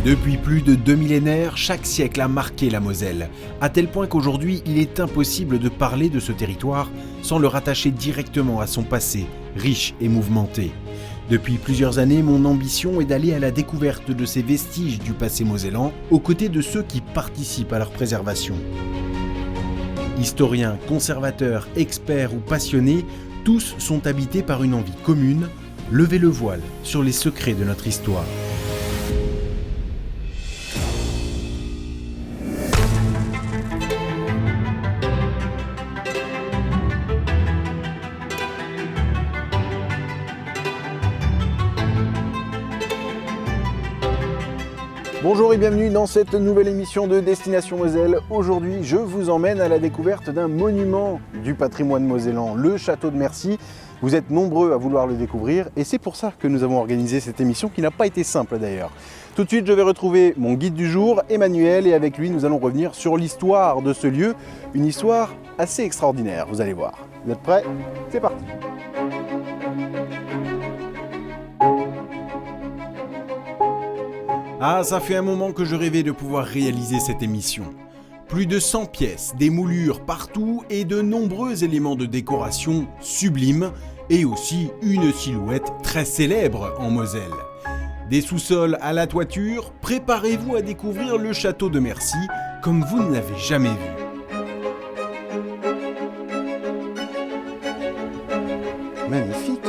Depuis plus de 2 millénaires, chaque siècle a marqué la Moselle, à tel point qu'aujourd'hui, il est impossible de parler de ce territoire sans le rattacher directement à son passé, riche et mouvementé. Depuis plusieurs années, mon ambition est d'aller à la découverte de ces vestiges du passé mosellan, aux côtés de ceux qui participent à leur préservation. Historiens, conservateurs, experts ou passionnés, tous sont habités par une envie commune, lever le voile sur les secrets de notre histoire. Bonjour et bienvenue dans cette nouvelle émission de Destination Moselle. Aujourd'hui, je vous emmène à la découverte d'un monument du patrimoine mosellan, le château de Mercy. Vous êtes nombreux à vouloir le découvrir et c'est pour ça que nous avons organisé cette émission qui n'a pas été simple d'ailleurs. Tout de suite, je vais retrouver mon guide du jour, Emmanuel, et avec lui, nous allons revenir sur l'histoire de ce lieu, une histoire assez extraordinaire, vous allez voir. Vous êtes prêts? C'est parti! Ah, ça fait un moment que je rêvais de pouvoir réaliser cette émission. Plus de 100 pièces, des moulures partout et de nombreux éléments de décoration sublimes et aussi une silhouette très célèbre en Moselle. Des sous-sols à la toiture, préparez-vous à découvrir le château de Mercy comme vous ne l'avez jamais vu. Magnifique!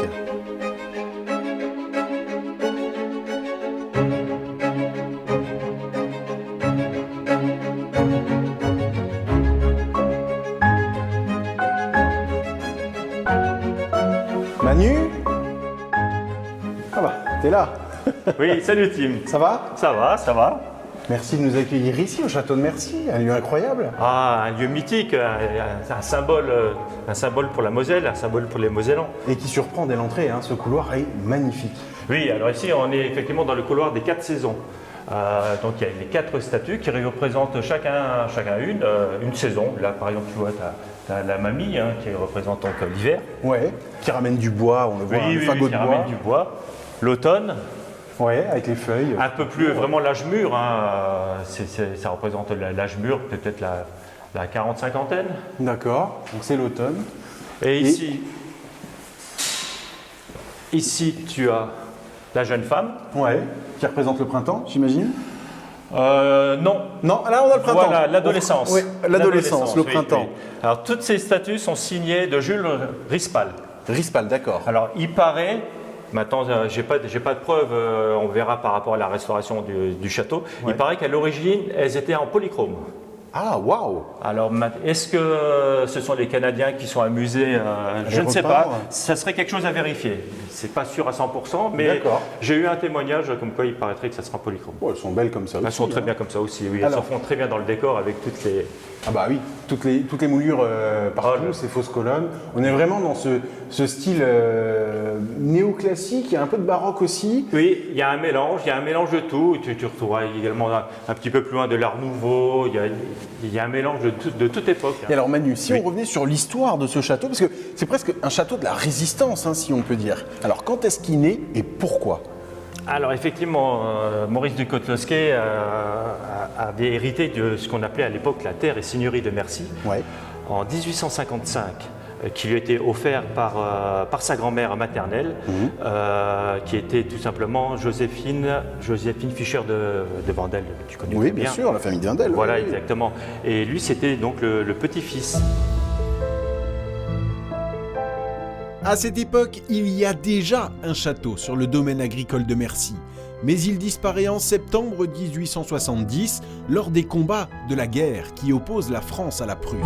Manu? Ah bah, t'es là. Oui, salut Tim. Ça va? Ça va, ça va. Merci de nous accueillir ici au château de Mercy, un lieu incroyable. Ah, un lieu mythique, un symbole pour la Moselle, un symbole pour les Mosellans. Et qui surprend dès l'entrée, hein, ce couloir est magnifique. Oui, alors ici on est effectivement dans le couloir des 4 saisons. Donc il y a les 4 statues qui représentent chacun une saison. Là par exemple tu vois, tu as la mamie qui représente donc l'hiver. Ouais, qui ramène du bois, on le voit, un fagot de qui bois. ramène du bois. L'automne. Ouais, avec les feuilles. Un peu plus vraiment l'âge mûr, ça représente l'âge mûr, peut-être la 40-50aine. D'accord, donc c'est l'automne. Et ici tu as la jeune femme. Ouais, qui représente le printemps, j'imagine. Non. Non, là on a le printemps. Voilà, l'adolescence. Oui, l'adolescence, le oui, printemps. oui. Alors toutes ces statues sont signées de Jules Rispal. Rispal, d'accord. Alors il paraît, maintenant j'ai pas de preuves, on verra par rapport à la restauration du château, Ouais. il paraît qu'à l'origine elles étaient en polychrome. Ah, waouh! Alors, est-ce que ce sont les Canadiens qui sont amusés? Je ne sais pas. Ça serait quelque chose à vérifier. C'est pas sûr à 100%, mais j'ai eu un témoignage comme quoi il paraîtrait que ça sera polychrome. Oh, elles sont belles comme ça aussi. Elles sont très bien comme ça aussi, oui. Alors, elles se font très bien dans le décor avec toutes les... Ah bah oui, toutes les moulures partout, ces fausses colonnes. On est vraiment dans ce style néoclassique, il y a un peu de baroque aussi. Oui, il y a un mélange de tout. Tu retrouveras également un petit peu plus loin de l'art nouveau, il y a un mélange de toute époque. Et alors Manu, si on revenait sur l'histoire de ce château, parce que c'est presque un château de la résistance, si on peut dire. Alors quand est-ce qu'il naît et pourquoi? Alors effectivement, Maurice du Cotelosquet avait hérité de ce qu'on appelait à l'époque la terre et seigneurie de Mercy. Ouais. En 1855, qui lui était offert par sa grand-mère maternelle, qui était tout simplement Joséphine Fischer de Vandel. Tu connais Oui, bien. bien sûr, la famille de Vandel. Voilà, oui. exactement. Et lui, c'était donc le petit-fils. À cette époque, il y a déjà un château sur le domaine agricole de Mercy, mais il disparaît en septembre 1870 lors des combats de la guerre qui oppose la France à la Prusse.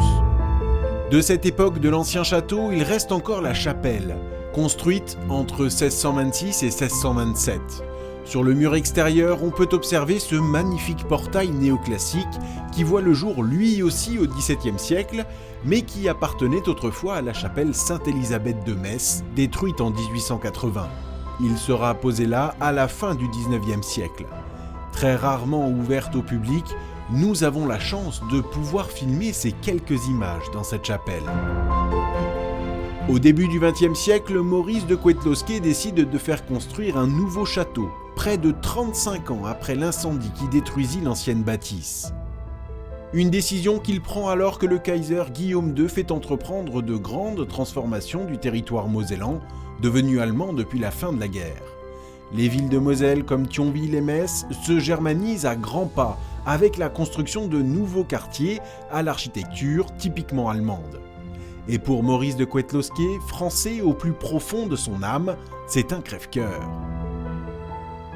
De cette époque de l'ancien château, il reste encore la chapelle, construite entre 1626 et 1627. Sur le mur extérieur, on peut observer ce magnifique portail néoclassique qui voit le jour lui aussi au XVIIe siècle, mais qui appartenait autrefois à la chapelle Sainte-Élisabeth de Metz, détruite en 1880. Il sera posé là à la fin du XIXe siècle. Très rarement ouverte au public, nous avons la chance de pouvoir filmer ces quelques images dans cette chapelle. Au début du XXe siècle, Maurice de Kwetlowski décide de faire construire un nouveau château, près de 35 ans après l'incendie qui détruisit l'ancienne bâtisse. Une décision qu'il prend alors que le Kaiser Guillaume II fait entreprendre de grandes transformations du territoire mosellan, devenu allemand depuis la fin de la guerre. Les villes de Moselle comme Thionville et Metz se germanisent à grands pas avec la construction de nouveaux quartiers à l'architecture typiquement allemande. Et pour Maurice de Kwetlowski, français au plus profond de son âme, c'est un crève-cœur.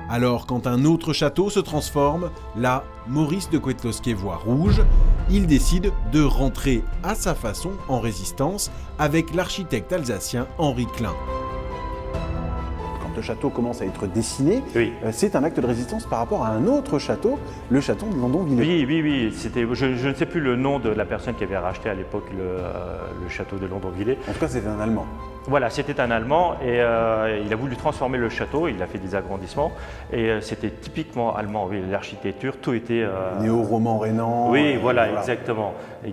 Alors quand un autre château se transforme, là, Maurice de Kwetlowski voit rouge, il décide de rentrer à sa façon en résistance avec l'architecte alsacien Henri Klein. Le château commence à être dessiné, Oui. C'est un acte de résistance par rapport à un autre château, le château de Landonvillers. Oui. Je ne sais plus le nom de la personne qui avait racheté à l'époque le château de Landonvillers. En tout cas, c'était un Allemand. Voilà, c'était un Allemand et il a voulu transformer le château, il a fait des agrandissements et c'était typiquement allemand, oui, l'architecture, tout était… Néo-roman rhénan. Oui, voilà, exactement. Et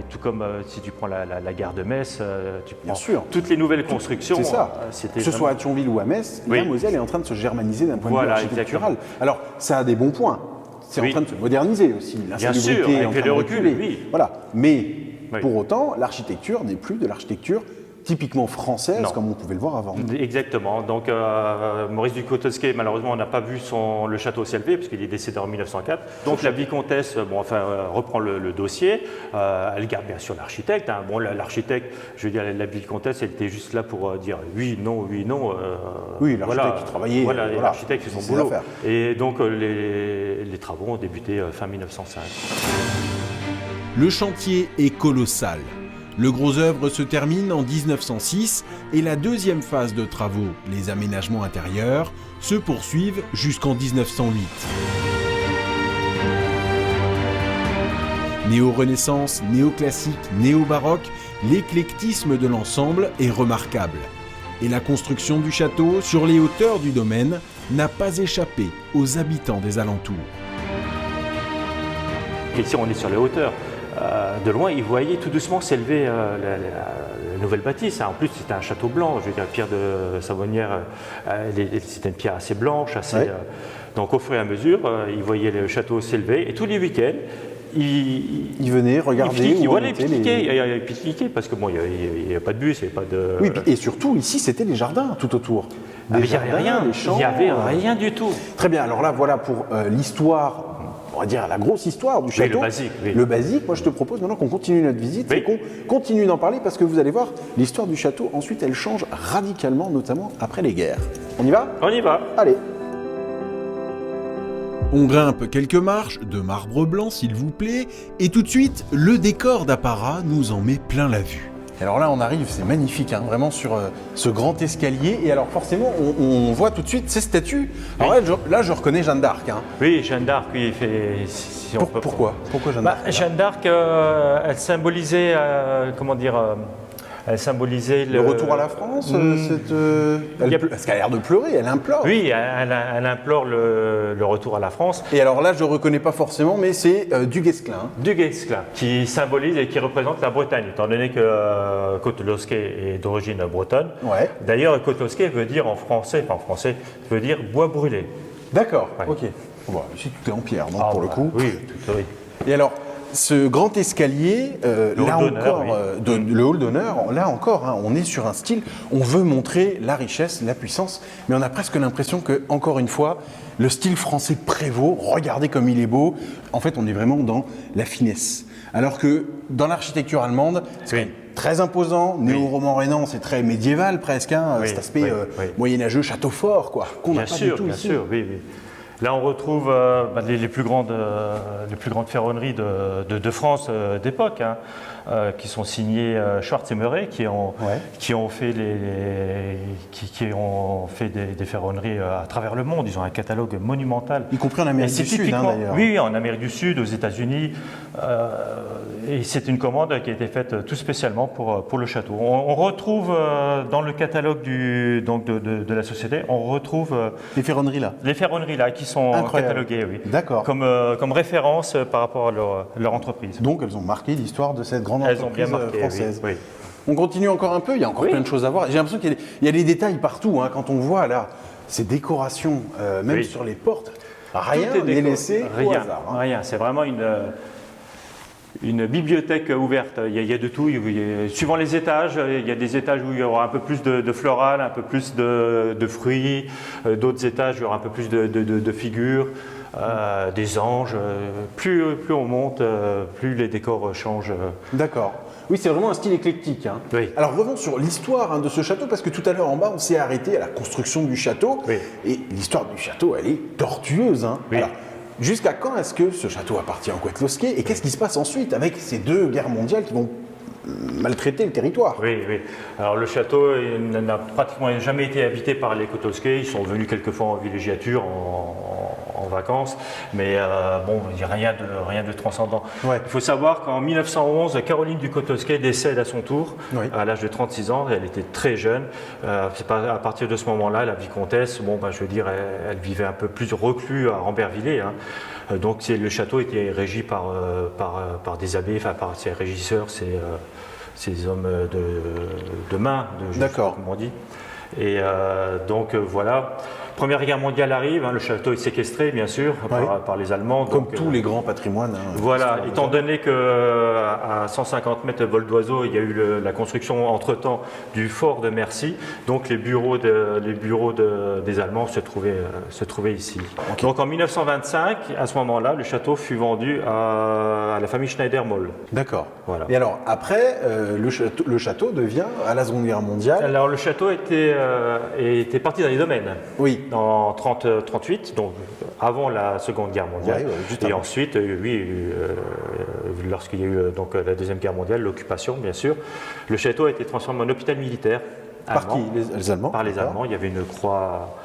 tout comme si tu prends la gare de Metz, tu prends Bien sûr. toutes les nouvelles constructions. C'est ça. C'était Que ce soit à vraiment… Thionville ou à Metz, Oui. la Moselle est en train de se germaniser d'un point de vue Voilà, architectural. exactement. Alors, ça a des bons points. C'est Oui. en train de se moderniser aussi. Bien L'insalubrité sûr, est en avec train le de recul, reculer. oui. Voilà. Mais Oui. pour autant, l'architecture n'est plus de l'architecture typiquement française, Non. comme on pouvait le voir avant. Exactement. Donc Maurice de Kwetlowski, malheureusement, on n'a pas vu le château s'élever puisqu'il est décédé en 1904. Donc la vicomtesse reprend le dossier. Elle garde bien sûr l'architecte. Hein. Bon, l'architecte, je veux dire, la vicomtesse, elle était juste là pour dire oui, non. Oui, l'architecte qui travaillait. Voilà, l'architecte fait c'est son ses boulot. affaires. Et donc les travaux ont débuté fin 1905. Le chantier est colossal. Le gros œuvre se termine en 1906 et la deuxième phase de travaux, les aménagements intérieurs, se poursuivent jusqu'en 1908. Néo-Renaissance, néoclassique, néo-baroque, l'éclectisme de l'ensemble est remarquable. Et la construction du château sur les hauteurs du domaine n'a pas échappé aux habitants des alentours. Ici, on est sur les hauteurs. De loin, ils voyaient tout doucement s'élever la nouvelle bâtisse. En plus, c'était un château blanc. Je veux dire, pierre de Savonnières, c'était une pierre assez blanche. Ouais. Donc, au fur et à mesure, ils voyaient le château s'élever. Et tous les week-ends, Ils venaient regarder où voilà, étaient ils pique-niquaient, parce que bon, il n'y a pas de bus, il n'y a pas de… Oui, et surtout, ici, c'était les jardins tout autour. Ah, mais il n'y avait rien, les champs. il n'y avait rien du tout. Très bien, alors là, voilà pour l'histoire, on va dire la grosse histoire du château. le basique, oui. Le basique, moi je te propose maintenant qu'on continue notre visite Oui. et qu'on continue d'en parler parce que vous allez voir, l'histoire du château, ensuite, elle change radicalement, notamment après les guerres. On y va ? On y va. Allez. On grimpe quelques marches, de marbre blanc s'il vous plaît, et tout de suite, le décor d'apparat nous en met plein la vue. Alors là, on arrive, c'est magnifique, hein, vraiment sur ce grand escalier. Et alors forcément, on voit tout de suite ces statues. Alors là, je reconnais Jeanne d'Arc. Hein. Oui, Jeanne d'Arc, oui, si on peut… Pourquoi Jeanne d'Arc Jeanne d'Arc, elle symbolisait, elle symbolisait le retour à la France Parce qu'elle a l'air de pleurer, elle implore. Oui, elle implore le retour à la France. Et alors là, je ne reconnais pas forcément, mais c'est du Guesclin. Hein. Du Guesclin, qui symbolise et qui représente la Bretagne, étant donné que Kwetlowski est d'origine bretonne. Ouais. D'ailleurs, Kwetlowski veut dire en français, veut dire bois brûlé. D'accord, Ouais. ok. Bon, ici, tout est en pierre, donc pour le coup. Oui, oui. Et alors, ce grand escalier, là hall d'honneur, encore, le hall d'honneur, là encore, hein, on est sur un style, on veut montrer la richesse, la puissance, mais on a presque l'impression que, encore une fois, le style français prévaut, regardez comme il est beau, en fait on est vraiment dans la finesse. Alors que dans l'architecture allemande, c'est quand même très imposant, néo-roman rhénan, c'est très médiéval presque, hein, cet aspect moyenâgeux, château fort, quoi, qu'on n'a pas du tout ici. Bien sûr, oui. Là, on retrouve les plus grandes ferronneries de France d'époque, hein, qui sont signées Schwartz et Meuret, qui ont fait des ferronneries à travers le monde. Ils ont un catalogue monumental. Y compris en Amérique du Sud, hein, d'ailleurs. Oui, en Amérique du Sud, aux États-Unis. Et c'est une commande qui a été faite tout spécialement pour le château. On retrouve dans le catalogue de la société, on retrouve Les ferronneries là. les ferronneries là qui sont cataloguées, oui. D'accord. Comme référence par rapport à leur entreprise. Donc elles ont marqué l'histoire de cette grande Elles ont bien entreprise marqué, française. oui. On continue encore un peu, il y a encore plein de choses à voir. J'ai l'impression qu'il y a des détails partout, hein, quand on voit là ces décorations, même sur les portes. Rien n'est laissé au hasard. Hein. Rien, c'est vraiment une bibliothèque ouverte. Il y a de tout. Suivant les étages, il y a des étages où il y aura un peu plus de floral, un peu plus de fruits. D'autres étages, il y aura un peu plus de figures, des anges. Plus on monte, plus les décors changent. D'accord. Oui, c'est vraiment un style éclectique. Hein. Oui. Alors revenons sur l'histoire de ce château, parce que tout à l'heure en bas, on s'est arrêté à la construction du château. Oui. Et l'histoire du château, elle est tortueuse. Hein. Oui. Alors, jusqu'à quand est-ce que ce château appartient au Coëtloské et qu'est-ce qui se passe ensuite avec ces deux guerres mondiales qui vont maltraiter le territoire? Oui. Alors le château n'a pratiquement jamais été habité par les Coëtloskés. Ils sont venus quelquefois en villégiature, en vacances, mais bon, il n'y a rien de transcendant. Ouais. Il faut savoir qu'en 1911, Caroline du Coëtloské décède à son tour, à l'âge de 36 ans. Elle était très jeune. C'est pas à partir de ce moment-là, la vicomtesse, je veux dire, elle vivait un peu plus reclus à Rambervillers. Hein. Donc le château était régi par des abbés, enfin par ses régisseurs, ces hommes de main, comme on dit. Et donc voilà. Première guerre mondiale arrive, hein, le château est séquestré bien sûr par les Allemands. Comme donc, tous les grands patrimoines. Hein, voilà, étant donné qu'à 150 mètres de vol d'oiseau, il y a eu la construction entre-temps du fort de Mercy, donc les bureaux des Allemands se trouvaient ici. Okay. Donc en 1925, à ce moment-là, le château fut vendu à la famille Schneider-Moll. D'accord. Voilà. Et alors après, le château devient, à la Seconde Guerre mondiale... Alors le château était parti dans les domaines. Oui. En 1938, donc avant la Seconde Guerre mondiale. Et ensuite, lorsqu'il y a eu donc, la Deuxième Guerre mondiale, l'occupation, bien sûr, le château a été transformé en hôpital militaire. Par qui? Les Allemands? Par les Allemands. Il y avait une croix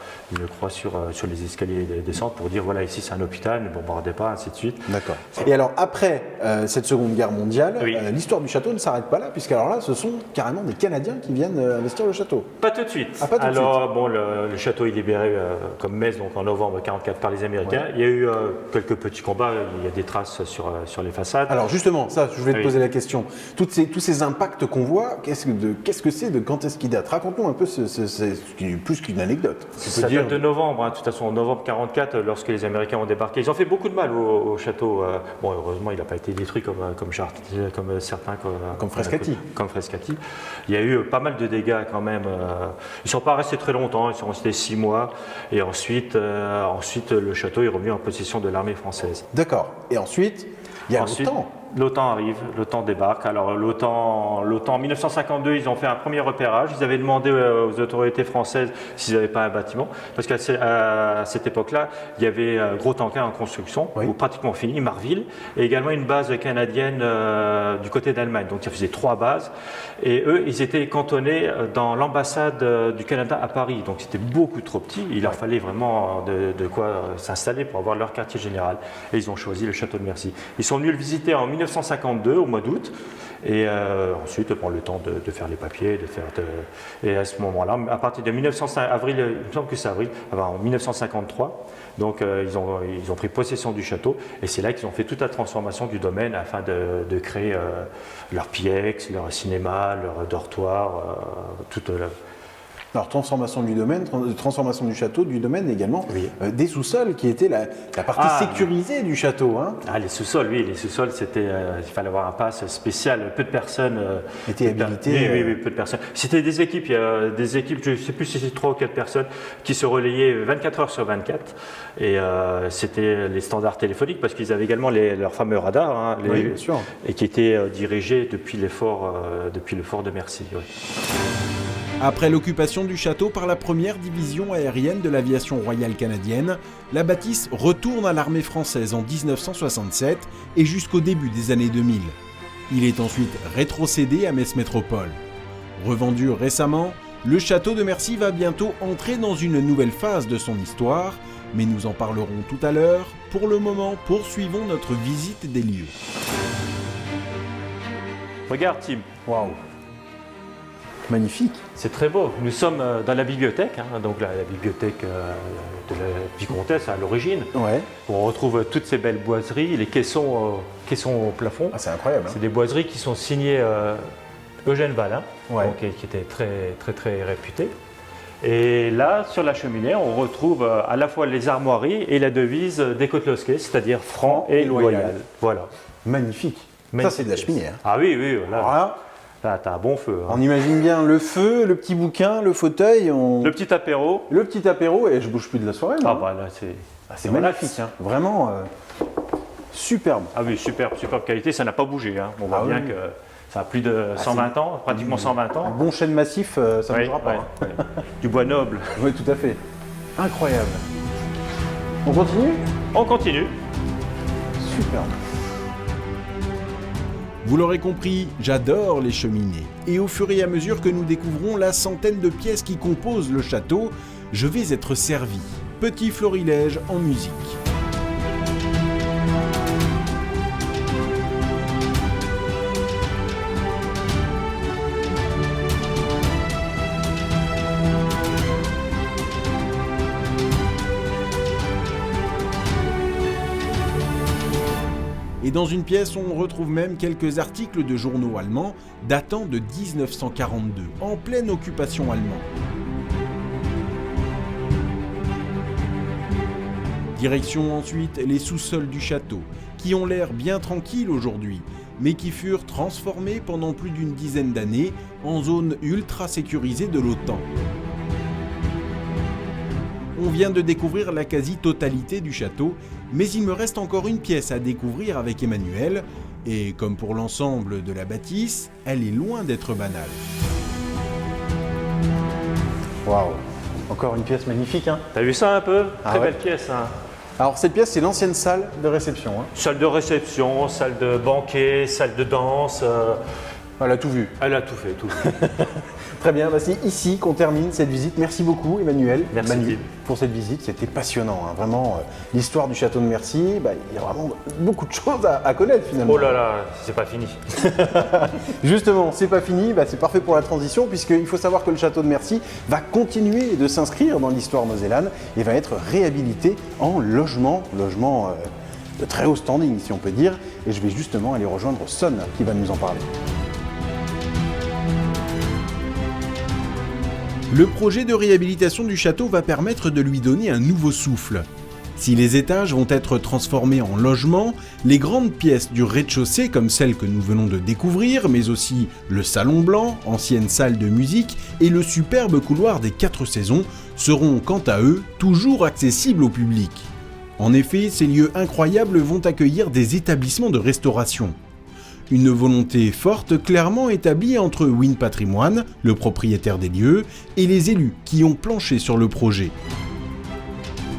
sur les escaliers des descentes pour dire voilà, ici c'est un hôpital, ne bombardez pas, ainsi de suite. D'accord. Et alors après cette Seconde Guerre mondiale, l'histoire du château ne s'arrête pas là, puisqu'alors là, ce sont carrément des Canadiens qui viennent investir le château. Pas tout de suite. Ah, pas tout de suite. Bon, le château est libéré comme Metz, donc en novembre 1944 par les Américains. Ouais. Il y a eu quelques petits combats, il y a des traces sur les façades. Alors justement, ça, je voulais te poser la question. Tous ces impacts qu'on voit, qu'est-ce que c'est, de quand est-ce qu'ils datent? Raconte-nous un peu, c'est plus qu'une anecdote. Ça date de novembre, hein, de toute façon, en novembre 1944, lorsque les Américains ont débarqué. Ils ont fait beaucoup de mal au château. Bon, heureusement, il n'a pas été détruit comme certains. Comme Frescati. Comme Frescati. Il y a eu pas mal de dégâts quand même. Ils ne sont pas restés très longtemps, ils sont restés 6 mois. Et ensuite, le château est revenu en possession de l'armée française. D'accord. Et ensuite, il y a l'OTAN. L'OTAN arrive, l'OTAN débarque. Alors l'OTAN, en 1952, ils ont fait un premier repérage. Ils avaient demandé aux autorités françaises s'ils n'avaient pas un bâtiment, parce qu'à cette époque-là, il y avait Gros Tanquin en construction, ou pratiquement fini, Marville, et également une base canadienne du côté d'Allemagne. Donc ça faisait 3 bases. Et eux, ils étaient cantonnés dans l'ambassade du Canada à Paris. Donc c'était beaucoup trop petit. Il leur fallait vraiment de quoi s'installer pour avoir leur quartier général. Et ils ont choisi le château de Mercy. Ils sont venus le visiter en 1952, au mois d'août, et ensuite prendre le temps de faire les papiers, et à ce moment-là, à partir de avril, il me semble que c'est avril, en 1953, donc ils ont pris possession du château, et c'est là qu'ils ont fait toute la transformation du domaine afin de créer leur PIEX, leur cinéma, leur dortoir, toute la... Alors, transformation du domaine, transformation du château, du domaine également, des sous-sols qui étaient la partie sécurisée du château. Hein. Ah, les sous-sols, les sous-sols, c'était, il fallait avoir un pass spécial. Peu de personnes étaient habilitées. Oui, peu de personnes. C'était des équipes, je ne sais plus si c'était 3 ou 4 personnes qui se relayaient 24 heures sur 24. Et c'était les standards téléphoniques, parce qu'ils avaient également leurs fameux radars, hein, bien sûr. Et qui étaient dirigés depuis le fort de Mercy. Oui. Après l'occupation du château par la première division aérienne de l'aviation royale canadienne, la bâtisse retourne à l'armée française en 1967 et jusqu'au début des années 2000. Il est ensuite rétrocédé à Metz Métropole. Revendu récemment, le château de Mercy va bientôt entrer dans une nouvelle phase de son histoire, mais nous en parlerons tout à l'heure. Pour le moment, poursuivons notre visite des lieux. Regarde, Tim. Waouh! Magnifique. C'est très beau. Nous sommes dans la bibliothèque, hein, donc la bibliothèque de la vicomtesse à l'origine. Ouais. On retrouve toutes ces belles boiseries, les caissons au plafond. Ah, c'est incroyable. Hein. C'est des boiseries qui sont signées Eugène Vallin, Ouais. donc, qui était très réputé. Et là, sur la cheminée, on retrouve à la fois les armoiries et la devise des Cotelosquets, c'est-à-dire franc et loyal. Voilà. Magnifique. Ça, Magnifique. c'est de la cheminée. Hein. Ah oui, voilà. Alors là, Là, t'as un bon feu. Hein. on imagine bien le feu, le petit bouquin, le fauteuil, Le petit apéro. le petit apéro, et je bouge plus de la soirée. Ah moi. bah là, c'est C'est magnifique, hein. Vraiment superbe. Ah oui, superbe qualité, ça n'a pas bougé. Hein. On voit Ah bien oui. que ça a plus de 120 ans, pratiquement 120 Un ans. bon chêne massif, ça ne Oui, bougera pas. ouais, Hein. ouais. Du bois noble. Oui, tout à fait. Incroyable. On continue? On continue. Superbe. Vous l'aurez compris, j'adore les cheminées. Et au fur et à mesure que nous découvrons la centaine de pièces qui composent le château, je vais être servi. Petit florilège en musique. Et dans une pièce, on retrouve même quelques articles de journaux allemands datant de 1942, en pleine occupation allemande. Direction ensuite les sous-sols du château, qui ont l'air bien tranquilles aujourd'hui, mais qui furent transformés pendant plus d'une dizaine d'années en zone ultra sécurisée de l'OTAN. On vient de découvrir la quasi-totalité du château, mais il me reste encore une pièce à découvrir avec Emmanuel, et comme pour l'ensemble de la bâtisse, elle est loin d'être banale. Waouh. Encore une pièce magnifique. Hein. T'as vu ça un peu? Ah Très ouais. belle pièce. Hein. Alors cette pièce, c'est l'ancienne salle de réception. Hein. Salle de réception, salle de banquet, salle de danse. Elle a tout vu. Elle a tout fait, tout fait. Très bien, bah c'est ici qu'on termine cette visite. Merci beaucoup Emmanuel. Merci, Manu, Tim. pour cette visite, c'était passionnant. Hein. Vraiment, l'histoire du château de Mercy, bah, il y a vraiment beaucoup de choses à connaître finalement. Oh là là, c'est pas fini. Justement, c'est pas fini, bah, c'est parfait pour la transition puisqu'il faut savoir que le château de Mercy va continuer de s'inscrire dans l'histoire mosellane et va être réhabilité en logement de très haut standing si on peut dire. Et je vais justement aller rejoindre Son qui va nous en parler. Le projet de réhabilitation du château va permettre de lui donner un nouveau souffle. Si les étages vont être transformés en logements, les grandes pièces du rez-de-chaussée comme celle que nous venons de découvrir, mais aussi le salon blanc, ancienne salle de musique, et le superbe couloir des 4 saisons seront quant à eux toujours accessibles au public. En effet, ces lieux incroyables vont accueillir des établissements de restauration. Une volonté forte clairement établie entre Wynn Patrimoine, le propriétaire des lieux, et les élus qui ont planché sur le projet.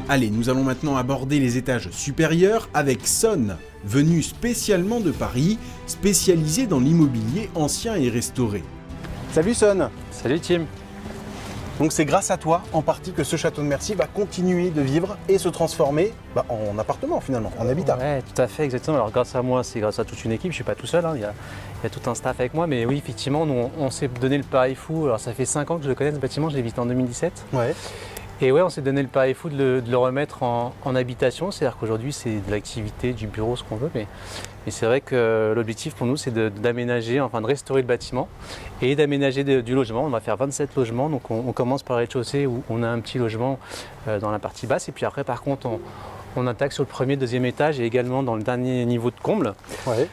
Allez, nous allons maintenant aborder les étages supérieurs avec Son, venu spécialement de Paris, spécialisé dans l'immobilier ancien et restauré. Salut Son. Salut Tim. Donc c'est grâce à toi en partie que ce château de Mercy va continuer de vivre et se transformer en appartement finalement, en habitat. Ouais, tout à fait, exactement. Alors grâce à moi, c'est grâce à toute une équipe, je suis pas tout seul, hein. Il y a tout un staff avec moi, mais oui, effectivement, nous on s'est donné le pari fou. Alors ça fait 5 ans que je connais ce bâtiment, je l'ai visité en 2017. Ouais. Et ouais, on s'est donné le pari fou de le remettre en habitation, c'est-à-dire qu'aujourd'hui c'est de l'activité, du bureau, ce qu'on veut, mais c'est vrai que l'objectif pour nous c'est d'aménager, enfin de restaurer le bâtiment et d'aménager du logement. On va faire 27 logements, donc on commence par le rez-de-chaussée où on a un petit logement dans la partie basse, et puis après par contre on attaque sur le premier, deuxième étage et également dans le dernier niveau de comble. Ouais.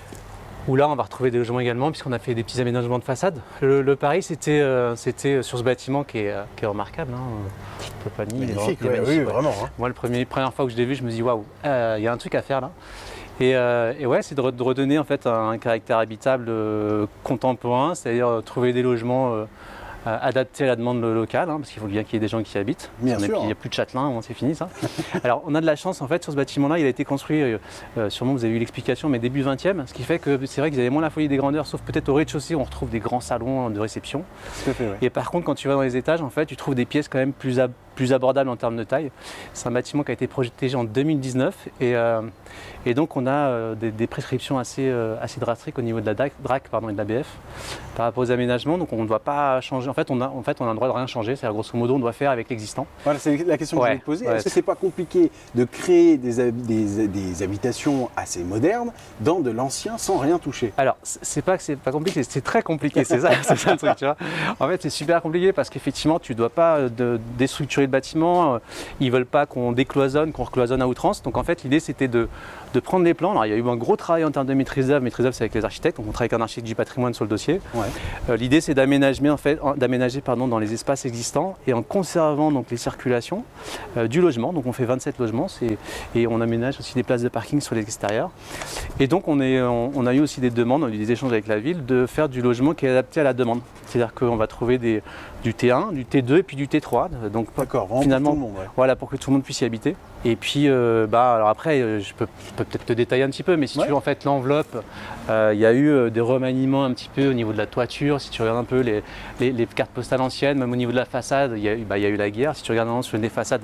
Où là on va retrouver des logements également puisqu'on a fait des petits aménagements de façade. Le pari c'était sur ce bâtiment qui est remarquable, hein. On peut pas nier, il est Magnifique, vraiment- il est ouais, magnifique, oui, ouais. vraiment. Hein. Moi première fois que je l'ai vu, je me dis waouh, il y a un truc à faire là. Et ouais, c'est de redonner en fait un caractère habitable contemporain, c'est-à-dire trouver des logements adaptés à la demande locale, hein, parce qu'il faut bien qu'il y ait des gens qui y habitent. Bien Il sûr. n'y a plus de châtelains, c'est fini ça. Alors on a de la chance en fait sur ce bâtiment-là, il a été construit, sûrement vous avez eu l'explication, mais début 20e, ce qui fait que c'est vrai qu'ils avaient moins la folie des grandeurs, sauf peut-être au rez-de-chaussée où on retrouve des grands salons de réception. Tout à fait, ouais. Et par contre, quand tu vas dans les étages, en fait, tu trouves des pièces quand même plus plus abordable en termes de taille. C'est un bâtiment qui a été protégé en 2019 et donc on a des prescriptions assez drastiques au niveau de la DRAC et de l'ABF par rapport aux aménagements. Donc on ne doit pas changer. En fait, on a le droit de rien changer. C'est-à-dire grosso modo, on doit faire avec l'existant. Voilà, c'est la question que je voulais te poser. Est-ce que c'est pas compliqué de créer des habitations assez modernes dans de l'ancien sans rien toucher? Alors, c'est pas que c'est pas compliqué, c'est très compliqué. C'est ça le truc, tu vois. En fait, c'est super compliqué parce qu'effectivement, tu ne dois pas déstructurer le bâtiment. Ils veulent pas qu'on décloisonne, qu'on recloisonne à outrance. Donc en fait, l'idée c'était de prendre les plans. Alors il y a eu un gros travail en termes de maîtrise d'œuvre. Maîtrise d'œuvre, c'est avec les architectes. Donc on travaille avec un architecte du patrimoine sur le dossier. Ouais. L'idée c'est d'aménager dans les espaces existants et en conservant donc les circulations du logement. Donc on fait 27 logements et on aménage aussi des places de parking sur l'extérieur. Et donc on a eu aussi des demandes, on a eu des échanges avec la ville de faire du logement qui est adapté à la demande. C'est-à-dire qu'on va trouver du T1, du T2 et puis du T3. Donc finalement, pour tout le monde, voilà, pour que tout le monde puisse y habiter. Et puis, alors après, je peux peut-être te détailler un petit peu, mais si tu veux, en fait, l'enveloppe, il y a eu des remaniements un petit peu au niveau de la toiture. Si tu regardes un peu les cartes postales anciennes, même au niveau de la façade, il y a eu la guerre. Si tu regardes sur les façades,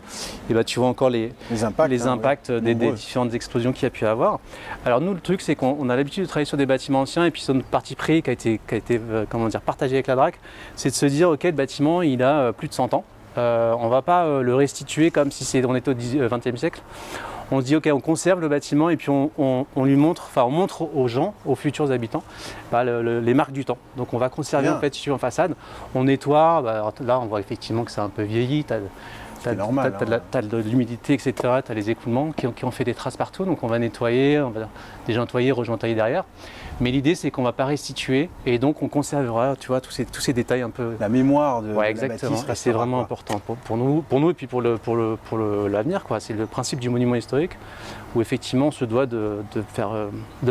tu vois encore les impacts des différentes explosions qu'il y a pu avoir. Alors nous, le truc, c'est qu'on a l'habitude de travailler sur des bâtiments anciens, et puis sur notre parti pris qui a été partagé avec la DRAC, c'est de se dire, ok, le bâtiment, il a plus de 100 ans. On ne va pas le restituer comme si on était au XXe siècle. On se dit ok, on conserve le bâtiment et puis on montre aux gens, aux futurs habitants, les marques du temps. Donc on va conserver en fait en façade. On nettoie. Là on voit effectivement que c'est un peu vieilli. T'as de l'humidité, etc. T'as les écoulements qui ont fait des traces partout. Donc on va nettoyer, on va déjà nettoyer, rejointailler derrière. Mais l'idée c'est qu'on ne va pas restituer et donc on conservera, tu vois, tous ces détails un peu. La mémoire de la exactement. bâtisse. C'est vraiment important pour nous et puis pour l'avenir, quoi. C'est le principe du monument historique où effectivement on se doit de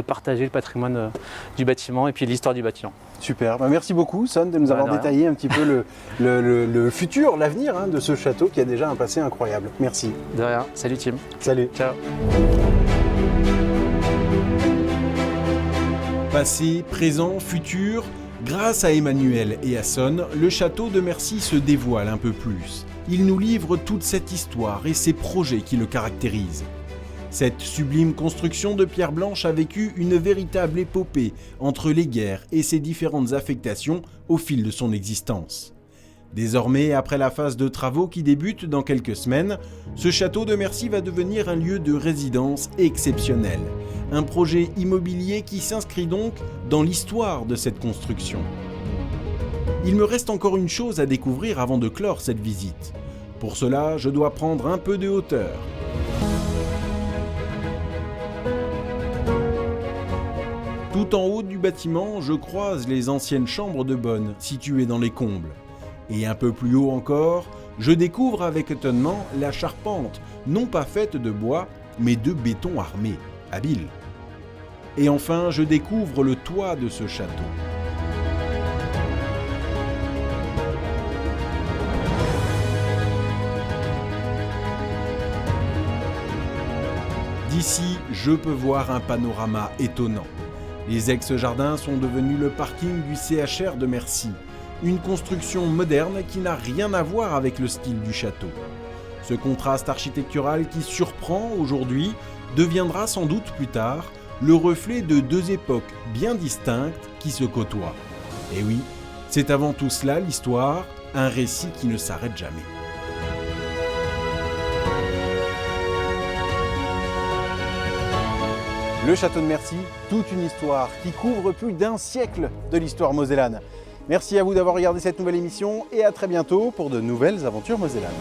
partager le patrimoine du bâtiment et puis l'histoire du bâtiment. Super, merci beaucoup Son de nous avoir détaillé un petit peu le futur, l'avenir de ce château qui a déjà un passé incroyable. Merci. De rien, salut Tim. Salut. Ciao. Passé, présent, futur, grâce à Emmanuel et à Son, le château de Mercy se dévoile un peu plus. Il nous livre toute cette histoire et ses projets qui le caractérisent. Cette sublime construction de pierre blanche a vécu une véritable épopée entre les guerres et ses différentes affectations au fil de son existence. Désormais, après la phase de travaux qui débute dans quelques semaines, ce château de Mercy va devenir un lieu de résidence exceptionnel. Un projet immobilier qui s'inscrit donc dans l'histoire de cette construction. Il me reste encore une chose à découvrir avant de clore cette visite. Pour cela, je dois prendre un peu de hauteur. Tout en haut du bâtiment, je croise les anciennes chambres de bonne situées dans les combles. Et un peu plus haut encore, je découvre avec étonnement la charpente, non pas faite de bois, mais de béton armé, habile. Et enfin, je découvre le toit de ce château. D'ici, je peux voir un panorama étonnant. Les ex-jardins sont devenus le parking du CHR de Mercy, une construction moderne qui n'a rien à voir avec le style du château. Ce contraste architectural qui surprend aujourd'hui deviendra sans doute plus tard le reflet de deux époques bien distinctes qui se côtoient. Et oui, c'est avant tout cela l'histoire, un récit qui ne s'arrête jamais. Le château de Mercy, toute une histoire qui couvre plus d'un siècle de l'histoire mosellane. Merci à vous d'avoir regardé cette nouvelle émission et à très bientôt pour de nouvelles aventures mosellanes.